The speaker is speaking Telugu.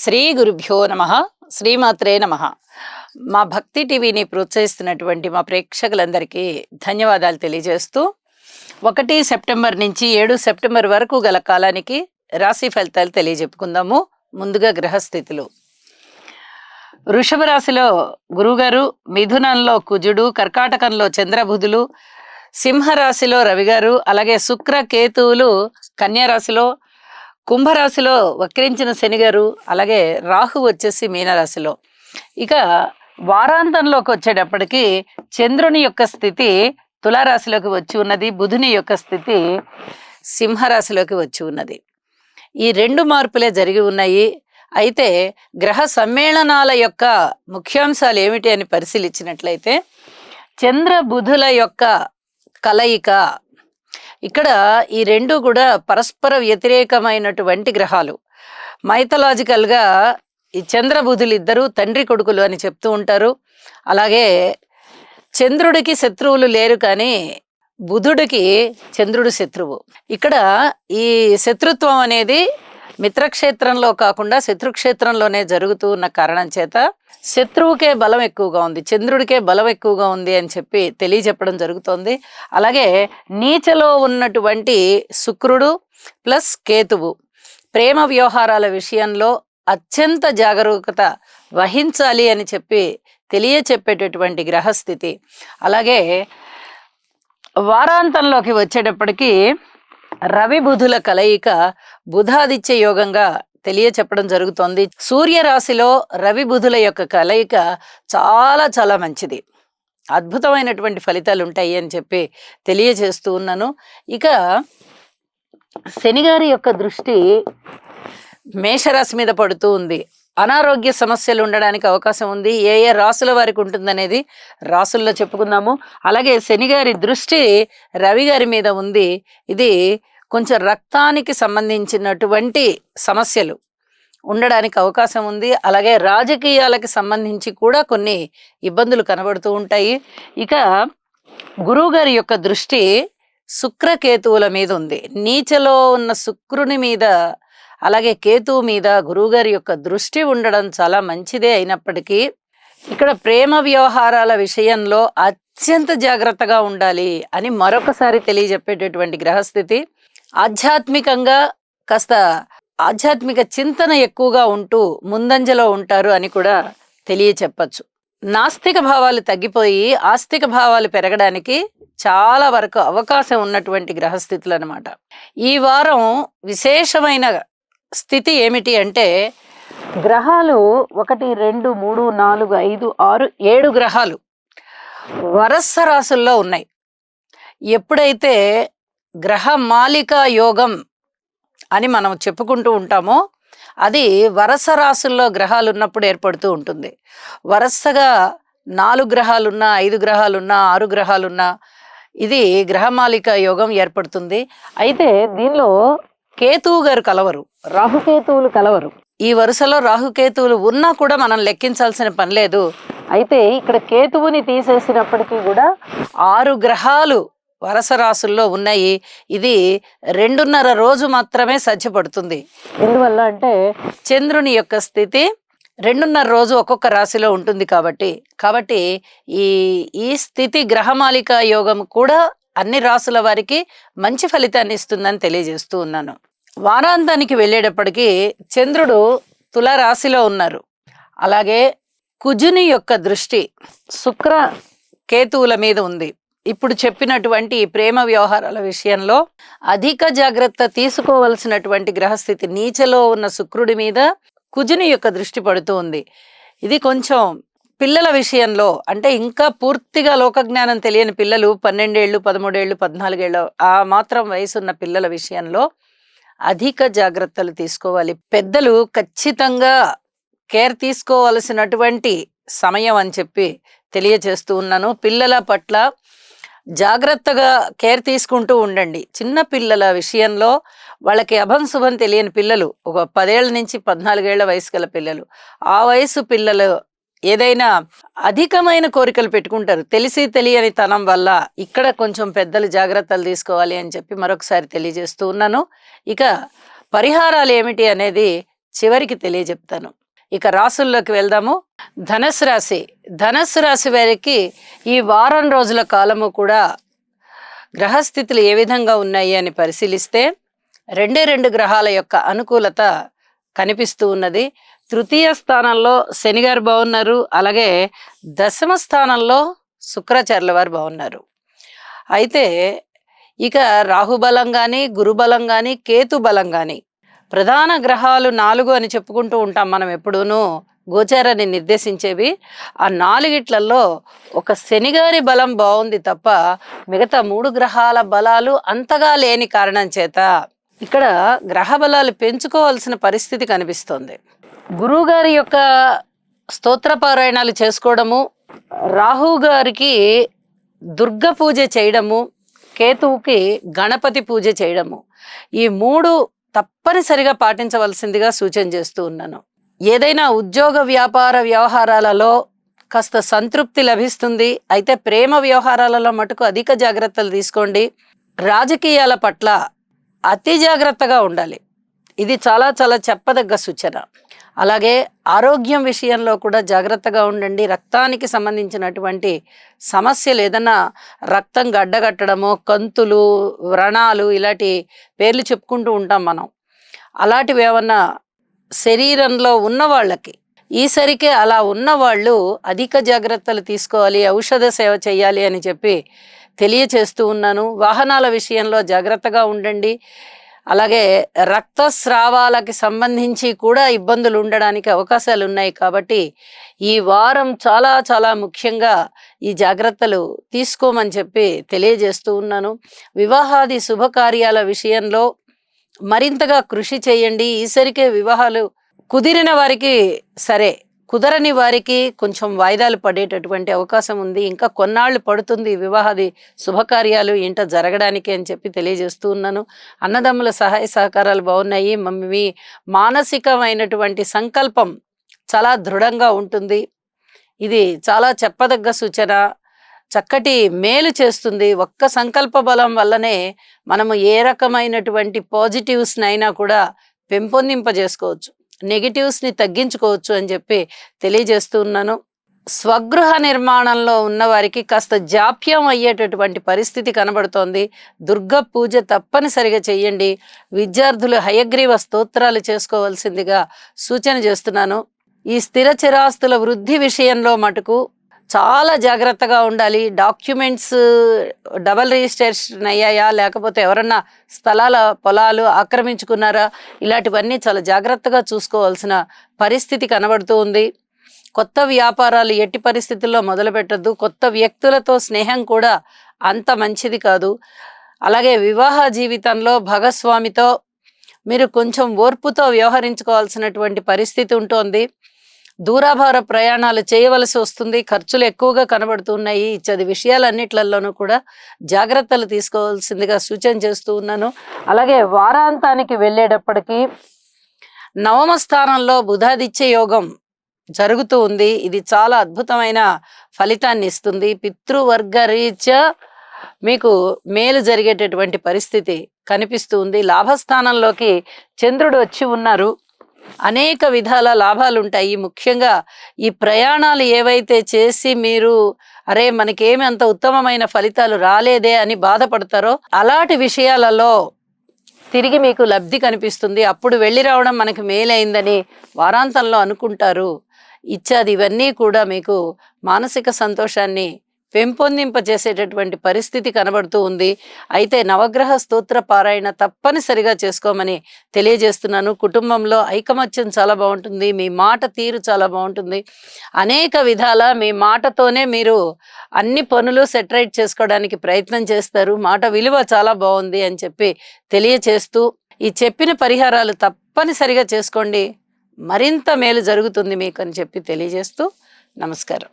శ్రీ గురుభ్యో నమః. శ్రీమాత్రే నమః. మా భక్తి టీవీని ప్రోత్సహిస్తున్నటువంటి మా ప్రేక్షకులందరికీ ధన్యవాదాలు తెలియజేస్తూ 1 సెప్టెంబర్ నుంచి 7 సెప్టెంబర్ వరకు గల కాలానికి రాశి ఫలితాలు తెలియజెప్పుకుందాము. ముందుగా గ్రహస్థితులు. వృషభ రాశిలో గురుగారు, మిథునంలో కుజుడు, కర్కాటకంలో చంద్రబుధులు, సింహరాశిలో రవిగారు, అలాగే శుక్ర కేతువులు కన్యా రాశిలో, కుంభరాశిలో వక్రించిన శనిగారు, అలాగే రాహు వచ్చేసి మీనరాశిలో. ఇక వారాంతంలోకి వచ్చేటప్పటికి చంద్రుని యొక్క స్థితి తులారాశిలోకి వచ్చి ఉన్నది, బుధుని యొక్క స్థితి సింహరాశిలోకి వచ్చి ఉన్నది. ఈ 2 మార్పులే జరిగి ఉన్నాయి. అయితే గ్రహ సమ్మేళనాల యొక్క ముఖ్యాంశాలు ఏమిటి అని పరిశీలించినట్లయితే చంద్ర బుధుల యొక్క కలయిక. ఇక్కడ ఈ 2 కూడా పరస్పర వ్యతిరేకమైనటువంటి గ్రహాలు. మైథలాజికల్గా ఈ చంద్రబుధులు ఇద్దరు తండ్రి కొడుకులు అని చెప్తూ ఉంటారు. అలాగే చంద్రుడికి శత్రువులు లేరు, కానీ బుధుడికి చంద్రుడు శత్రువు. ఇక్కడ ఈ శత్రుత్వం అనేది మిత్రక్షేత్రంలో కాకుండా శత్రుక్షేత్రంలోనే జరుగుతూ ఉన్న కారణం చేత శత్రువుకే బలం ఎక్కువగా ఉంది, చంద్రుడికే బలం ఎక్కువగా ఉంది అని చెప్పి తెలియజెప్పడం జరుగుతోంది. అలాగే నీచలో ఉన్నటువంటి శుక్రుడు ప్లస్ కేతువు ప్రేమ వ్యవహారాల విషయంలో అత్యంత జాగరూకత వహించాలి అని చెప్పి తెలియచెప్పేటటువంటి గ్రహస్థితి. అలాగే వారాంతంలోకి వచ్చేటప్పటికి రవి బుధుల కలయిక బుధాదిత్య యోగంగా తెలియచెప్పడం జరుగుతోంది. సూర్య రాశిలో రవి బుధుల యొక్క కలయిక చాలా చాలా మంచిది, అద్భుతమైనటువంటి ఫలితాలు ఉంటాయి అని చెప్పి తెలియజేస్తూ ఉన్నాను. ఇక శనిగారి యొక్క దృష్టి మేషరాశి మీద పడుతూ ఉంది. అనారోగ్య సమస్యలు ఉండడానికి అవకాశం ఉంది. ఏ ఏ రాసుల వారికి ఉంటుందనేది రాసుల్లో చెప్పుకుందాము. అలాగే శనిగారి దృష్టి రవి గారి మీద ఉంది. ఇది కొంచెం రక్తానికి సంబంధించినటువంటి సమస్యలు ఉండడానికి అవకాశం ఉంది. అలాగే రాజకీయాలకు సంబంధించి కూడా కొన్ని ఇబ్బందులు కనబడుతూ ఉంటాయి. ఇక గురువు గారి యొక్క దృష్టి శుక్రకేతువుల మీద ఉంది. నీచలో ఉన్న శుక్రుని మీద అలాగే కేతువు మీద గురువుగారి యొక్క దృష్టి ఉండడం చాలా మంచిదే. అయినప్పటికీ ఇక్కడ ప్రేమ వ్యవహారాల విషయంలో అత్యంత జాగ్రత్తగా ఉండాలి అని మరొకసారి తెలియజెప్పేటటువంటి గ్రహస్థితి. ఆధ్యాత్మికంగా కాస్త ఆధ్యాత్మిక చింతన ఎక్కువగా ఉంటూ ముందంజలో ఉంటారు అని కూడా తెలియచెప్పచ్చు. నాస్తిక భావాలు తగ్గిపోయి ఆస్తిక భావాలు పెరగడానికి చాలా వరకు అవకాశం ఉన్నటువంటి గ్రహస్థితులు అన్నమాట. ఈ వారం విశేషమైన స్థితి ఏమిటి అంటే గ్రహాలు 1 2 3 4 5 6 7 గ్రహాలు వరస రాసుల్లో ఉన్నాయి. ఎప్పుడైతే గ్రహ మాలికా యోగం అని మనం చెప్పుకుంటూ ఉంటామో అది వరస రాసుల్లో గ్రహాలు ఉన్నప్పుడు ఏర్పడుతూ ఉంటుంది. వరసగా 4 గ్రహాలున్నా 5 గ్రహాలున్నా 6 గ్రహాలున్నా ఇది గ్రహమాలికా యోగం ఏర్పడుతుంది. అయితే దీనిలో కేతువు గారు కలవరు, రాహుకేతువులు కలవరు. ఈ వరుసలో రాహుకేతువులు ఉన్నా కూడా మనం లెక్కించాల్సిన పని లేదు. అయితే ఇక్కడ కేతువుని తీసేసినప్పటికీ కూడా 6 గ్రహాలు వరస రాసుల్లో ఉన్నాయి. ఇది 2.5 రోజు మాత్రమే సాధ్యపడుతుంది. ఎందువల్ల అంటే చంద్రుని యొక్క స్థితి 2.5 రోజు ఒక్కొక్క రాశిలో ఉంటుంది కాబట్టి ఈ స్థితి గ్రహమాలికా యోగం కూడా అన్ని రాసుల వారికి మంచి ఫలితాన్ని ఇస్తుందని తెలియజేస్తూ ఉన్నాను. వారాంతానికి వెళ్ళేటప్పటికీ చంద్రుడు తులారాశిలో ఉన్నారు. అలాగే కుజుని యొక్క దృష్టి శుక్ర కేతువుల మీద ఉంది. ఇప్పుడు చెప్పినటువంటి ప్రేమ వ్యవహారాల విషయంలో అధిక జాగ్రత్త తీసుకోవలసినటువంటి గ్రహస్థితి. నీచలో ఉన్న శుక్రుడి మీద కుజుని యొక్క దృష్టి పడుతూ ఉంది. ఇది కొంచెం పిల్లల విషయంలో అంటే ఇంకా పూర్తిగా లోకజ్ఞానం తెలియని పిల్లలు 12 ఏళ్ళు 13 ఏళ్ళు 14 ఏళ్ళు ఆ మాత్రం వయసున్న పిల్లల విషయంలో అధిక జాగ్రత్తలు తీసుకోవాలి. పెద్దలు ఖచ్చితంగా కేర్ తీసుకోవలసినటువంటి సమయం అని చెప్పి తెలియజేస్తూ ఉన్నాను. పిల్లల పట్ల జాగ్రత్తగా కేర్ తీసుకుంటూ ఉండండి. చిన్న పిల్లల విషయంలో వాళ్ళకి అభంశుభం తెలియని పిల్లలు, ఒక 10 ఏళ్ల నుంచి 14 ఏళ్ల వయసు గల పిల్లలు, ఆ వయసు పిల్లలు ఏదైనా అధికమైన కోరికలు పెట్టుకుంటారు తెలిసి తెలియని తనం వల్ల. ఇక్కడ కొంచెం పెద్దలు జాగ్రత్తలు తీసుకోవాలి అని చెప్పి మరొకసారి తెలియజేస్తూ ఉన్నాను. ఇక పరిహారాలు ఏమిటి అనేది చివరికి తెలియజెప్తాను. ఇక రాసుల్లోకి వెళ్దాము. ధనస్సు రాశి వారికి ఈ వారం రోజుల కాలము కూడా గ్రహస్థితులు ఏ విధంగా ఉన్నాయి అని పరిశీలిస్తే 2 గ్రహాల యొక్క అనుకూలత కనిపిస్తూ ఉన్నది. తృతీయ స్థానంలో శనిగారు బాగున్నారు, అలాగే దశమ స్థానంలో శుక్రాచార్యుల వారు బాగున్నారు. అయితే ఇక రాహుబలం కానీ, గురుబలం కానీ, కేతు బలం కానీ, ప్రధాన గ్రహాలు 4 అని చెప్పుకుంటూ ఉంటాం మనం ఎప్పుడూనూ గోచారాన్ని నిర్దేశించేవి. ఆ 4గిట్లలో ఒక శనిగారి బలం బాగుంది తప్ప మిగతా 3 గ్రహాల బలాలు అంతగా లేని కారణం చేత ఇక్కడ గ్రహ బలాలు పెంచుకోవాల్సిన పరిస్థితి కనిపిస్తోంది. గురువు గారి యొక్క స్తోత్ర పారాయణాలు చేసుకోవడము, రాహు గారికి దుర్గ పూజ చేయడము, కేతువుకి గణపతి పూజ చేయడము, ఈ 3 తప్పనిసరిగా పాటించవలసిందిగా సూచన చేస్తూ ఉన్నాను. ఏదైనా ఉద్యోగ వ్యాపార వ్యవహారాలలో కాస్త సంతృప్తి లభిస్తుంది. అయితే ప్రేమ వ్యవహారాలలో మటుకు అధిక జాగ్రత్తలు తీసుకోండి. రాజకీయాల పట్ల అతి జాగ్రత్తగా ఉండాలి. ఇది చాలా చాలా చెప్పదగ్గ సూచన. అలాగే ఆరోగ్యం విషయంలో కూడా జాగ్రత్తగా ఉండండి. రక్తానికి సంబంధించినటువంటి సమస్యలు ఏదైనా రక్తం గడ్డగట్టడమో, కంతులు, వ్రణాలు ఇలాంటి పేర్లు చెప్పుకుంటూ ఉంటాం మనం. అలాంటివి ఏమన్నా శరీరంలో ఉన్న వాళ్ళకి ఈసరికే అలా ఉన్నవాళ్ళు అధిక జాగ్రత్తలు తీసుకోవాలి, ఔషధ సేవ చేయాలి అని చెప్పి తెలియచేస్తూ ఉన్నాను. వాహనాల విషయంలో జాగ్రత్తగా ఉండండి. అలాగే రక్తస్రావాలకి సంబంధించి కూడా ఇబ్బందులు ఉండడానికి అవకాశాలు ఉన్నాయి. కాబట్టి ఈ వారం చాలా చాలా ముఖ్యంగా ఈ జాగ్రత్తలు తీసుకోమని చెప్పి తెలియజేస్తూ ఉన్నాను. వివాహాది శుభకార్యాల విషయంలో మరింతగా కృషి చేయండి. ఈసరికే వివాహాలు కుదిరిన వారికి సరే, కుదరని వారికి కొంచెం వాయిదాలు పడేటటువంటి అవకాశం ఉంది. ఇంకా కొన్నాళ్ళు పడుతుంది వివాహాది శుభకార్యాలు ఇంట జరగడానికి అని చెప్పి తెలియజేస్తూ ఉన్నాను. అన్నదమ్ముల సహాయ సహకారాలు బాగున్నాయి. మీ మానసికమైనటువంటి సంకల్పం చాలా దృఢంగా ఉంటుంది. ఇది చాలా చెప్పదగ్గ సూచన. చక్కటి మేలు చేస్తుంది. ఒక్క సంకల్ప బలం వల్లనే మనము ఏ రకమైనటువంటి పాజిటివ్స్నైనా కూడా పెంపొందింపజేసుకోవచ్చు, నెగిటివ్స్ని తగ్గించుకోవచ్చు అని చెప్పి తెలియజేస్తూ ఉన్నాను. స్వగృహ నిర్మాణంలో ఉన్న వారికి కాస్త జాప్యం అయ్యేటటువంటి పరిస్థితి కనబడుతోంది. దుర్గ పూజ తప్పనిసరిగా చెయ్యండి. విద్యార్థులు హయగ్రీవ స్తోత్రాలు చేసుకోవాల్సిందిగా సూచన చేస్తున్నాను. ఈ స్థిర చిరాస్తుల వృద్ధి విషయంలో మటుకు చాలా జాగ్రత్తగా ఉండాలి. డాక్యుమెంట్స్ డబల్ రిజిస్ట్రేషన్ అయ్యాయా, లేకపోతే ఎవరన్నా స్థలాల పొలాలు ఆక్రమించుకున్నారా, ఇలాంటివన్నీ చాలా జాగ్రత్తగా చూసుకోవాల్సిన పరిస్థితి కనబడుతూ ఉంది. కొత్త వ్యాపారాలు ఎట్టి పరిస్థితుల్లో మొదలు పెట్టద్దు. కొత్త వ్యక్తులతో స్నేహం కూడా అంత మంచిది కాదు. అలాగే వివాహ జీవితంలో భాగస్వామితో మీరు కొంచెం ఓర్పుతో వ్యవహరించుకోవాల్సినటువంటి పరిస్థితి ఉంటుంది. దూరాభార ప్రయాణాలు చేయవలసి వస్తుంది. ఖర్చులు ఎక్కువగా కనబడుతున్నాయి. ఇత్యాది విషయాలన్నిట్లలోనూ కూడా జాగ్రత్తలు తీసుకోవాల్సిందిగా సూచన చేస్తూ ఉన్నాను. అలాగే వారాంతానికి వెళ్ళేటప్పటికీ 9వ స్థానంలో బుధాదిత్య యోగం జరుగుతూ ఉంది. ఇది చాలా అద్భుతమైన ఫలితాన్ని ఇస్తుంది. పితృవర్గ రీత్యా మీకు మేలు జరిగేటటువంటి పరిస్థితి కనిపిస్తూ ఉంది. లాభస్థానంలోకి చంద్రుడు వచ్చి ఉన్నారు. అనేక విధాల లాభాలు ఉంటాయి. ముఖ్యంగా ఈ ప్రయాణాలు ఏవైతే చేసి మీరు అరే మనకేమి అంత ఉత్తమమైన ఫలితాలు రాలేదే అని బాధపడతారో అలాంటి విషయాలలో తిరిగి మీకు లబ్ధి కనిపిస్తుంది. అప్పుడు వెళ్ళి రావడం మనకి మేలైందని వారాంతంలో అనుకుంటారు. ఇవన్నీ కూడా మీకు మానసిక సంతోషాన్ని పెంపొందింపజేసేటటువంటి పరిస్థితి కనబడుతూ ఉంది. అయితే నవగ్రహ స్తోత్ర పారాయణ తప్పనిసరిగా చేసుకోమని తెలియజేస్తున్నాను. కుటుంబంలో ఐకమత్యం చాలా బాగుంటుంది. మీ మాట తీరు చాలా బాగుంటుంది. అనేక విధాల మీ మాటతోనే మీరు అన్ని పనులు సెటరైట్ చేసుకోవడానికి ప్రయత్నం చేస్తారు. మాట విలువ చాలా బాగుంది అని చెప్పి తెలియచేస్తూ ఈ చెప్పిన పరిహారాలు తప్పనిసరిగా చేసుకోండి. మరింత మేలు జరుగుతుంది మీకు అని చెప్పి తెలియజేస్తూ నమస్కారం.